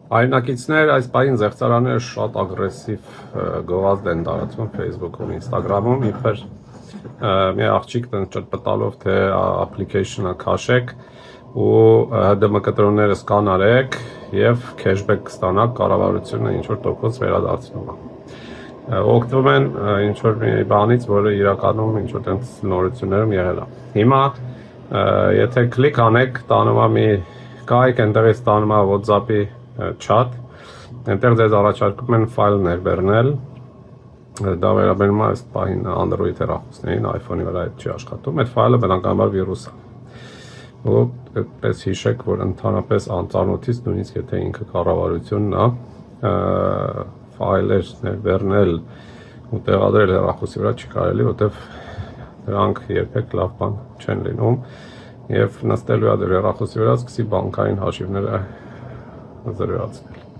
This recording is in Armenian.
Հայրենակիցներ այս պահին զեղծարանները շատ ագրեսիվ գովազդ են տարածում Facebook-ում, Instagram-ում, իբր մի աղջիկ ճրպտալով թե application-ը քաշեք ու ՀԴՄԿ-ները սկան արեք եւ cashback կստանաք, կառավարությունը ինչ որ տոկոս վերադարձնում է։ Օգտվում են ինչ որ մի բանից, որը իրականում ինչ որ տենց նորություններում եղել է։ Հիմա եթե կլիկ անեք, տանում է մի կայք, այնտեղից տանում է WhatsApp-ի chat, այնտեղ ձեզ առաջարկում են ֆայլ ներբեռնել, դա վերաբերում է այս պահին Android հեռախոսներին, iPhone-ի վրա այդ չի աշխատում, այդ ֆայլը բնականաբար վիրուս է։ Ու այդպես հիշեք, որ ընդհանրապես անծանոթից, նույնիսկ եթե ինքը կառավարությունն է, ֆայլեր ներբեռնել ու տեղադրել հեռախոսի վրա չի կարելի, որտեղ դրանք երբեք լավ բան չեն լինում եւ նստելու է դեր հեռախոսի վրա, սկսի բանկային հաշիվները զրոյացնել։